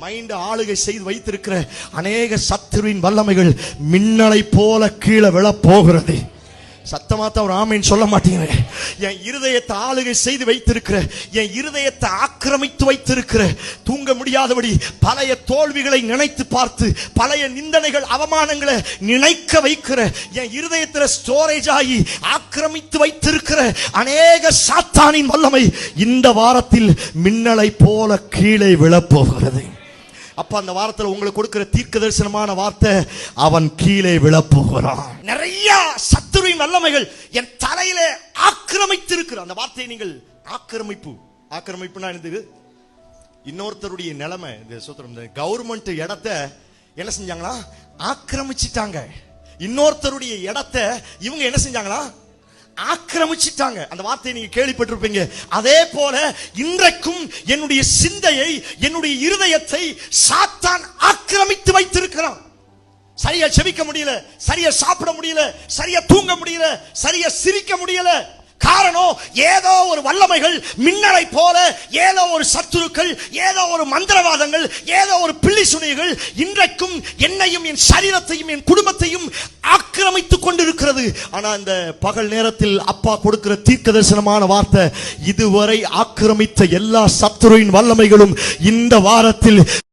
Mind ஆளுகை செய்து வைத்திருக்கிற அநேக சத்துருவின் வல்லமைகள் மின்னலை போல கீழே விழப் போகிறது. சத்தமாத்த ஒரு ஆமீன் சொல்ல மாட்டீங்க. என் இருதயத்தை ஆளுகை செய்து வைத்திருக்கிற, என் இருதயத்தை ஆக்கிரமித்து வைத்திருக்கிற, தூங்க முடியாதபடி பழைய தோல்விகளை நினைத்து பார்த்து பழைய நிந்தனைகள் அவமானங்களை நினைக்க வைக்கிற, என் இருதயத்தில் ஸ்டோரேஜ் ஆகி ஆக்கிரமித்து வைத்திருக்கிற அநேக சாத்தானின் வல்லமை இந்த வாரத்தில் மின்னலை போல கீழே விழப்போகிறது. அப்ப அந்த வாரத்தில் உங்களுக்கு கொடுக்கிற தீர்க்க தரிசனமான வார்த்தை, அவன் கீழே விழப்போகிறான். நிறைய சத்துருவின் வல்லமைகள் என் தலையில ஆக்கிரமித்து இருக்கிற அந்த வார்த்தையை நீங்கள் ஆக்கிரமிப்புனா என்னது? இன்னொருத்தருடைய நிலைமை. இந்த கவர்மெண்ட் இடத்தை என்ன செஞ்சாங்களா? ஆக்கிரமிச்சிட்டாங்க. இன்னொருத்தருடைய இடத்தை இவங்க என்ன செஞ்சாங்களா? ஆக்கிரமிச்சிட்டாங்க. அந்த வார்த்தையை நீங்க கேள்விப்பட்டிருப்பீங்க. அதே போல இன்றைக்கும் என்னுடைய சிந்தையை, என்னுடைய இருதயத்தை சாத்தான் ஆக்கிரமித்து வைத்திருக்கிறான். சரியா செபிக்க முடியல, சரியா சாப்பிட முடியல, சரியா தூங்க முடியல, சரியா சிரிக்க முடியல. காரணம், ஏதோ ஒரு வல்லமைகள் மின்னலை போல, ஏதோ ஒரு சத்துருக்கள், ஏதோ ஒரு மந்திரவாதங்கள், ஏதோ ஒரு பிள்ளி சுனைகள் இன்றைக்கும் என்னையும் என் சரீரத்தையும் என் குடும்பத்தையும் ஆக்கிரமித்துக் கொண்டிருக்கிறது. ஆனா இந்த பகல் நேரத்தில் அப்பா கொடுக்கிற தீர்க்க தரிசனமான வார்த்தை, இதுவரை ஆக்கிரமித்த எல்லா சத்துருவின் வல்லமைகளும் இந்த வாரத்தில்